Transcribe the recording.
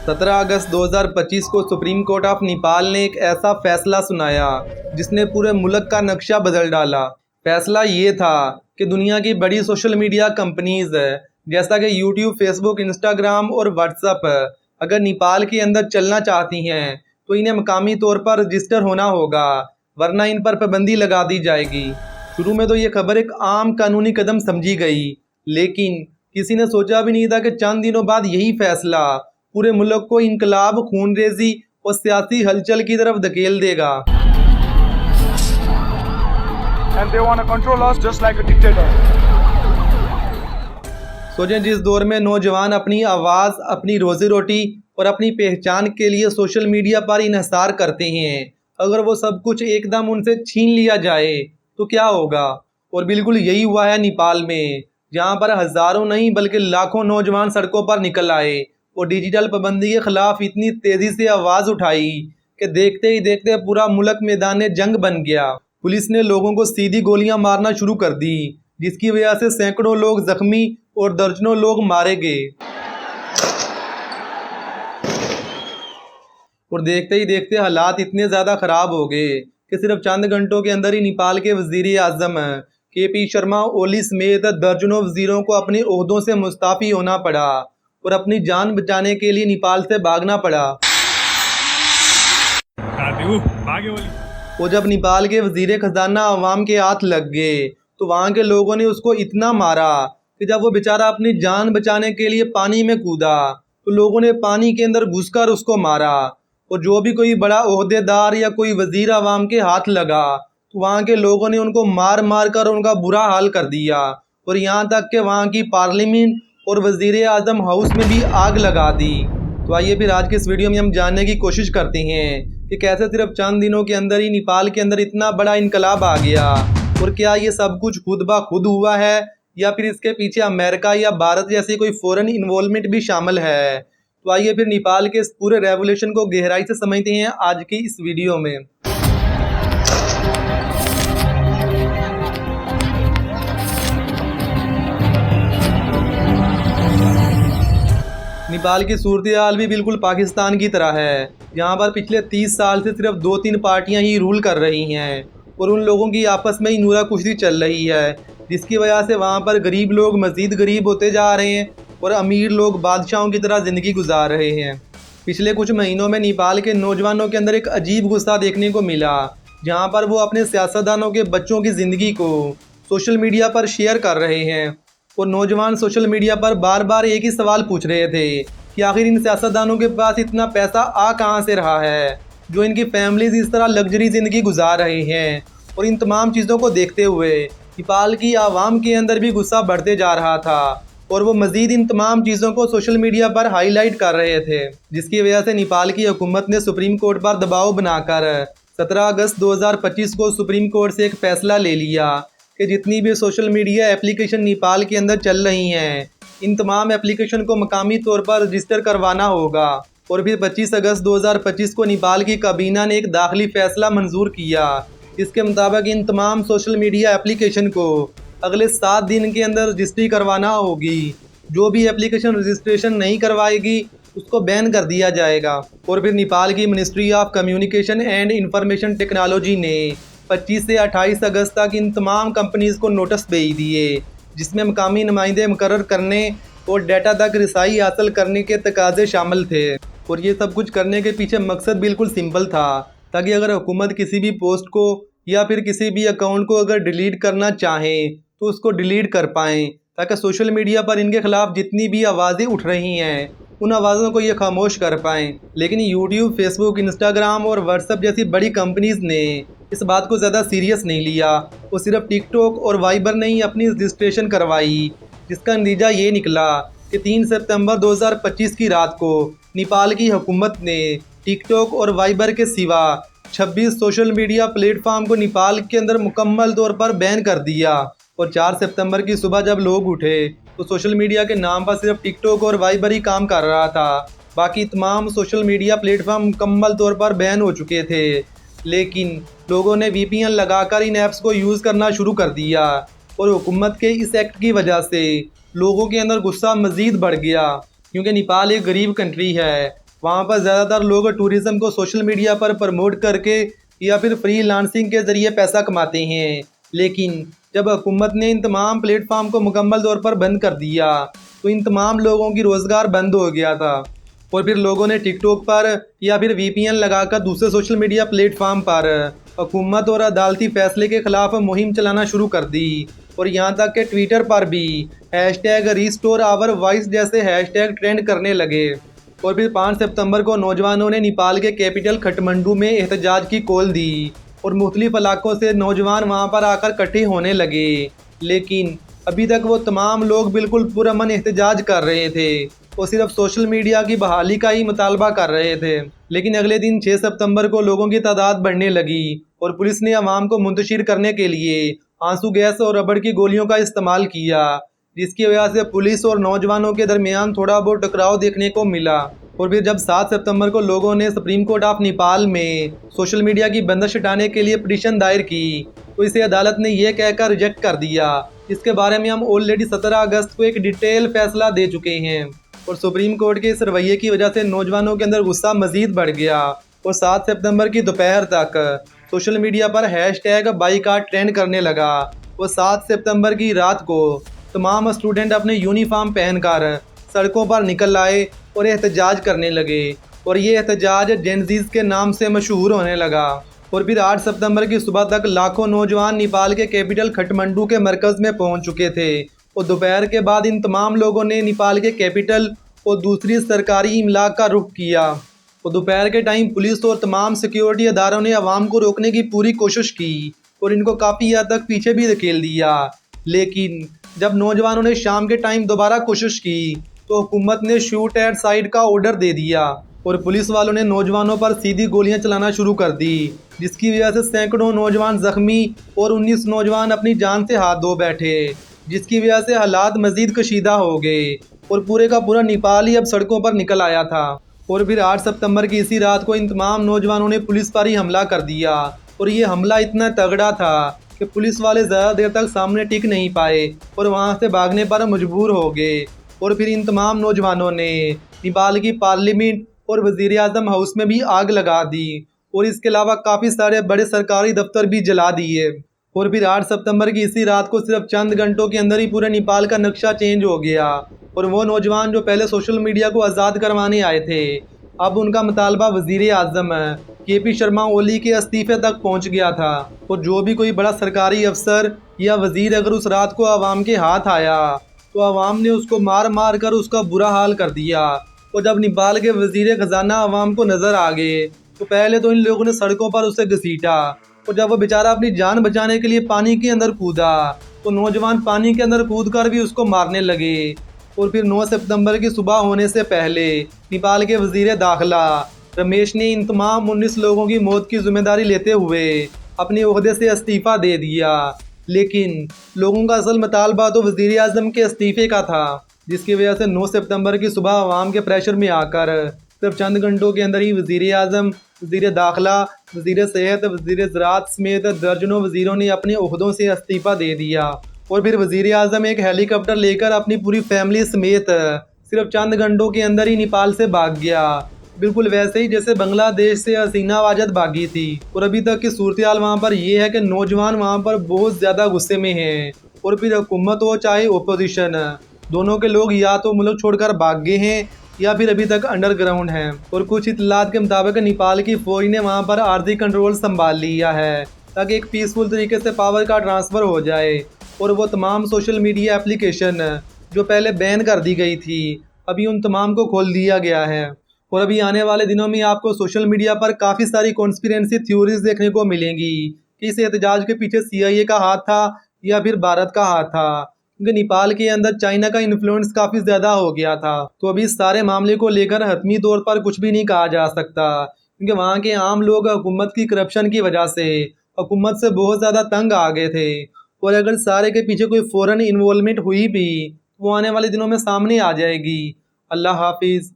17 अगस्त 2025 को supreme court of Nepal ने एक ऐसा फैसला सुनाया जिसने पूरे मुल्क का नक्शा बदल डाला। फैसला ये था कि दुनिया की बड़ी सोशल मीडिया कंपनीज जैसा कि यूट्यूब, फेसबुक, इंस्टाग्राम और व्हाट्सएप अगर नेपाल के अंदर चलना चाहती हैं तो इन्हें मकामी तौर पर रजिस्टर होना होगा, वरना इन पर पाबंदी लगा दी जाएगी। शुरू में तो ये खबर एक आम कानूनी कदम समझी गई, लेकिन किसी ने सोचा भी नहीं था कि चंद दिनों बाद यही फैसला पूरे मुल्क को इनकलाब, खूनरेजी और सियासी हलचल की तरफ धकेल देगा। And they want to control us just like a dictator. सोचें, जिस दौर में नौजवान अपनी आवाज़, अपनी रोजी रोटी और अपनी पहचान के लिए सोशल मीडिया पर इन्हिसार करते हैं, अगर वो सब कुछ एकदम उनसे छीन लिया जाए तो क्या होगा। और बिल्कुल यही हुआ है नेपाल में, जहाँ पर हज़ारों नहीं बल्कि लाखों नौजवान सड़कों पर निकल आए और डिजिटल पाबंदी के खिलाफ इतनी तेज़ी से आवाज़ उठाई कि देखते ही देखते पूरा मुल्क मैदान जंग बन गया। पुलिस ने लोगों को सीधी गोलियां मारना शुरू कर दी, जिसकी वजह से सैकड़ों लोग जख्मी और दर्जनों लोग मारे गए। और देखते ही देखते हालात इतने ज़्यादा ख़राब हो गए कि सिर्फ चंद घंटों के अंदर ही नेपाल के वज़ीर आज़म के.पी. शर्मा ओली समेत दर्जनों वज़ीरों को अपने ओहदों से मुस्ताफ़ी होना पड़ा और अपनी जान बचाने के लिए नेपाल से भागना पड़ा। और जब नेपाल के वज़ीर खजाना अवाम के हाथ लग गए तो वहाँ के लोगों ने उसको इतना मारा कि जब वो बेचारा अपनी जान बचाने के लिए पानी में कूदा तो लोगों ने पानी के अंदर घुसकर उसको मारा। और जो भी कोई बड़ा ओहदेदार या कोई वज़ीर अवाम के हाथ लगा तो वहाँ के लोगों ने उनको मार मार कर उनका बुरा हाल कर दिया। और यहाँ तक कि वहाँ की पार्लियामेंट और वज़ीर आज़म हाउस में भी आग लगा दी। तो आइए फिर आज के इस वीडियो में हम जानने की कोशिश करते हैं कि कैसे सिर्फ चंद दिनों के अंदर ही नेपाल के अंदर इतना बड़ा इनकलाब आ गया, और क्या ये सब कुछ खुद ब खुद हुआ है या फिर इसके पीछे अमेरिका या भारत जैसी कोई फॉरेन इन्वॉल्वमेंट भी शामिल है। तो आइए फिर नेपाल के इस पूरे रेवोल्यूशन को गहराई से समझते हैं आज की इस वीडियो में। नेपाल की सूरत हाल भी बिल्कुल पाकिस्तान की तरह है, जहाँ पर पिछले 30 साल से सिर्फ 2-3 पार्टियाँ ही रूल कर रही हैं और उन लोगों की आपस में ही नूरा कुश्ती चल रही है, जिसकी वजह से वहाँ पर गरीब लोग मज़ीद गरीब होते जा रहे हैं और अमीर लोग बादशाहों की तरह ज़िंदगी गुजार रहे हैं। पिछले कुछ महीनों में नेपाल के नौजवानों के अंदर एक अजीब गुस्सा देखने को मिला, जहाँ पर वो अपने सियासतदानों के बच्चों की ज़िंदगी को सोशल मीडिया पर शेयर कर रहे हैं। और नौजवान सोशल मीडिया पर बार बार एक ही सवाल पूछ रहे थे कि आखिर इन सियासतदानों के पास इतना पैसा आ कहाँ से रहा है, जो इनकी फैमिलीज इस तरह लग्जरी ज़िंदगी गुजार रहे हैं। और इन तमाम चीज़ों को देखते हुए नेपाल की आवाम के अंदर भी गुस्सा बढ़ते जा रहा था और वो मज़ीद इन तमाम चीज़ों को सोशल मीडिया पर हाईलाइट कर रहे थे, जिसकी वजह से नेपाल की हुकूमत ने सुप्रीम कोर्ट पर दबाव बनाकर 17 अगस्त 2025 को सुप्रीम कोर्ट से एक फ़ैसला ले लिया कि जितनी भी सोशल मीडिया एप्लीकेशन नेपाल के अंदर चल रही हैं, इन तमाम एप्लीकेशन को मकामी तौर पर रजिस्टर करवाना होगा। और फिर 25 अगस्त 2025 को नेपाल की काबीना ने एक दाखिली फ़ैसला मंजूर किया, जिसके मुताबिक इन तमाम सोशल मीडिया एप्लीकेशन को अगले 7 दिन के अंदर रजिस्ट्री करवाना होगी। जो भी एप्लीकेशन रजिस्ट्रेशन नहीं करवाएगी उसको बैन कर दिया जाएगा। और फिर नेपाल की ministry of communication and information technology ने 25 से 28 अगस्त तक इन तमाम कंपनीज़ को नोटिस भेज दिए, जिसमें मकामी नुमाइंदे मुकर्रर करने और डाटा तक रसाई हासिल करने के तकाज़े शामिल थे। और ये सब कुछ करने के पीछे मकसद बिल्कुल सिंपल था, ताकि अगर हुकूमत किसी भी पोस्ट को या फिर किसी भी अकाउंट को अगर डिलीट करना चाहें तो उसको डिलीट कर पाएँ, ताकि सोशल मीडिया पर इनके ख़िलाफ़ जितनी भी आवाज़ें उठ रही हैं उन आवाज़ों को ये खामोश कर पाएँ। लेकिन यूट्यूब, फेसबुक, इंस्टाग्राम और व्हाट्सएप जैसी बड़ी कंपनीज़ ने इस बात को ज़्यादा सीरियस नहीं लिया। वो सिर्फ टिकटॉक और वाइबर ने ही अपनी रजिस्ट्रेशन करवाई, जिसका नतीजा ये निकला कि 3 सितंबर 2025 की रात को नेपाल की हुकूमत ने टिकटॉक और वाइबर के सिवा 26 सोशल मीडिया प्लेटफार्म को नेपाल के अंदर मुकम्मल तौर पर बैन कर दिया। और 4 सितंबर की सुबह जब लोग उठे तो सोशल मीडिया के नाम पर सिर्फ टिकटॉक और वाइबर ही काम कर रहा था, बाकी तमाम सोशल मीडिया प्लेटफार्म मुकम्मल तौर पर बैन हो चुके थे। लेकिन लोगों ने VPN लगाकर इन ऐप्स को यूज़ करना शुरू कर दिया और हुकूमत के इस एक्ट की वजह से लोगों के अंदर गुस्सा मज़ीद बढ़ गया, क्योंकि नेपाल एक गरीब कंट्री है वहाँ पर ज़्यादातर लोग टूरिज़्म को सोशल मीडिया पर प्रमोट करके या फिर फ्रीलांसिंग के ज़रिए पैसा कमाते हैं। लेकिन जब हुकूमत ने इन तमाम प्लेटफार्म को मुकम्मल तौर पर बंद कर दिया तो इन तमाम लोगों की रोज़गार बंद हो गया था और फिर लोगों ने टिकटॉक पर या फिर VPN लगाकर दूसरे सोशल मीडिया प्लेटफार्म पर हुकूमत और अदालती फैसले के खिलाफ मुहिम चलाना शुरू कर दी। और यहाँ तक कि ट्विटर पर भी #रिस्टोर आवर वॉइस जैसे हैशटैग ट्रेंड करने लगे। और फिर 5 सितंबर को नौजवानों ने नेपाल के कैपिटल काठमांडू में एहतजाज की कॉल दी और मुख्तलिफ इलाकों से नौजवान वहाँ पर आकर इकट्ठे होने लगे। लेकिन अभी तक वो तमाम लोग बिल्कुल पुरअमन एहतजाज कर रहे थे और सिर्फ सोशल मीडिया की बहाली का ही मुतालबा कर रहे थे। लेकिन अगले दिन 6 सितंबर को लोगों की तादाद बढ़ने लगी और पुलिस ने अवाम को मुंतशिर करने के लिए आंसू गैस और रबड़ की गोलियों का इस्तेमाल किया, जिसकी वजह से पुलिस और नौजवानों के दरमियान थोड़ा बहुत टकराव देखने को मिला। और फिर जब 7 सितंबर को लोगों ने सुप्रीम कोर्ट ऑफ नेपाल में सोशल मीडिया की बंदिश हटाने के लिए पिटीशन दायर की तो इसे अदालत ने यह कहकर रिजेक्ट कर दिया। इसके बारे में हम ऑलरेडी 17 अगस्त को एक डिटेल फैसला दे चुके हैं और सुप्रीम कोर्ट के इस रवैये की वजह से नौजवानों के अंदर गुस्सा मजीद बढ़ गया और 7 सितंबर की दोपहर तक सोशल मीडिया पर #बाईकाट ट्रेंड करने लगा। और 7 सितंबर की रात को तमाम स्टूडेंट अपने यूनिफॉर्म पहनकर सड़कों पर निकल आए और एहतजाज करने लगे और ये एहतजाज जेनजीज के नाम से मशहूर होने लगा। और फिर 8 सितंबर की सुबह तक लाखों नौजवान नेपाल के कैपिटल काठमांडू के मरकज़ में पहुंच चुके थे और दोपहर के बाद इन तमाम लोगों ने नेपाल के कैपिटल और दूसरी सरकारी इमलाक का रुख किया। और दोपहर के टाइम पुलिस और तमाम सिक्योरिटी अदारों ने अवाम को रोकने की पूरी कोशिश की और इनको काफ़ी हद तक पीछे भी धकेल दिया। लेकिन जब नौजवानों ने शाम के टाइम दोबारा कोशिश की तो हुकूमत ने शूट एट साइड का ऑर्डर दे दिया और पुलिस वालों ने नौजवानों पर सीधी गोलियां चलाना शुरू कर दी, जिसकी वजह से सैकड़ों नौजवान जख्मी और 19 नौजवान अपनी जान से हाथ धो बैठे, जिसकी वजह से हालात मजीद कशीदा हो गए और पूरे का पूरा नेपाल ही अब सड़कों पर निकल आया था। और फिर 8 सितंबर की इसी रात को इन तमाम नौजवानों ने पुलिस पर ही हमला कर दिया और ये हमला इतना तगड़ा था कि पुलिस वाले ज़्यादा देर तक सामने टिक नहीं पाए और वहाँ से भागने पर मजबूर हो गए। और फिर इन तमाम नौजवानों ने नेपाल की पार्लियामेंट और वज़ीर-ए-आज़म हाउस में भी आग लगा दी और इसके अलावा काफ़ी सारे बड़े सरकारी दफ्तर भी जला दिए। और फिर 8 सितंबर की इसी रात को सिर्फ चंद घंटों के अंदर ही पूरे नेपाल का नक्शा चेंज हो गया और वो नौजवान जो पहले सोशल मीडिया को आज़ाद करवाने आए थे, अब उनका मुतालबा वज़ीर-ए-आज़म KP शर्मा ओली के इस्तीफे तक पहुंच गया था। और जो भी कोई बड़ा सरकारी अफसर या वज़ीर अगर उस रात को आवाम के हाथ आया तो आवाम ने उसको मार मार कर उसका बुरा हाल कर दिया। और जब नेपाल के वज़ीर ख़जाना आवाम को नज़र आ गए तो पहले तो इन लोगों ने सड़कों पर उसे घसीटा और जब वो बेचारा अपनी जान बचाने के लिए पानी के अंदर कूदा तो नौजवान पानी के अंदर कूद कर भी उसको मारने लगे। और फिर 9 सितंबर की सुबह होने से पहले नेपाल के वज़ीर दाखिला रमेश ने इन तमाम 19 लोगों की मौत की जिम्मेदारी लेते हुए अपने ओहदे से इस्तीफ़ा दे दिया। लेकिन लोगों का असल मुतालबा तो वज़ीर-ए-आज़म के इस्तीफ़े का था, जिसकी वजह से 9 सितंबर की सुबह आवाम के प्रेशर में आकर सिर्फ चंद घंटों के अंदर ही वज़ीर-ए-आज़म, वज़ीर दाखिला, वज़ीर सेहत, वज़ीर ज़राअत समेत दर्जनों वज़ीरों ने अपने ओहदों से इस्तीफ़ा दे दिया। और फिर वज़ीर-ए-आज़म एक हेलीकॉप्टर लेकर अपनी पूरी फैमिली समेत सिर्फ चंद घंटों के अंदर ही नेपाल से भाग गया, बिल्कुल वैसे ही जैसे बांग्लादेश से हसीना वाजद भागी थी। और अभी तक की सूरत हाल वहाँ पर ये है कि नौजवान वहाँ पर बहुत ज़्यादा गुस्से में हैं और फिर हुकूमत हो चाहे ओपोजिशन, दोनों के लोग या तो मुल्क छोड़कर भाग गए हैं या फिर अभी तक अंडरग्राउंड हैं। और कुछ इत्तलात के मुताबिक नेपाल की फ़ौज ने वहाँ पर आर्जी कंट्रोल संभाल लिया है ताकि एक पीसफुल तरीके से पावर का ट्रांसफ़र हो जाए और वो तमाम सोशल मीडिया एप्लीकेशन जो पहले बैन कर दी गई थी अभी उन तमाम को खोल दिया गया है। और अभी आने वाले दिनों में आपको सोशल मीडिया पर काफ़ी सारी कॉन्स्पिरेंसी थ्योरीज देखने को मिलेंगी कि इस एहतजाज के पीछे CIA का हाथ था या फिर भारत का हाथ था, क्योंकि नेपाल के अंदर चाइना का इन्फ्लुएंस काफ़ी ज़्यादा हो गया था। तो अभी इस सारे मामले को लेकर हतमी तौर पर कुछ भी नहीं कहा जा सकता, क्योंकि वहाँ के आम लोग हुकूमत की करप्शन की वजह से हुकूमत से बहुत ज़्यादा तंग आ गए थे। और अगर सारे के पीछे कोई फ़ौरन इन्वॉल्वमेंट हुई भी वो आने वाले दिनों में सामने आ जाएगी। अल्लाह हाफिज़।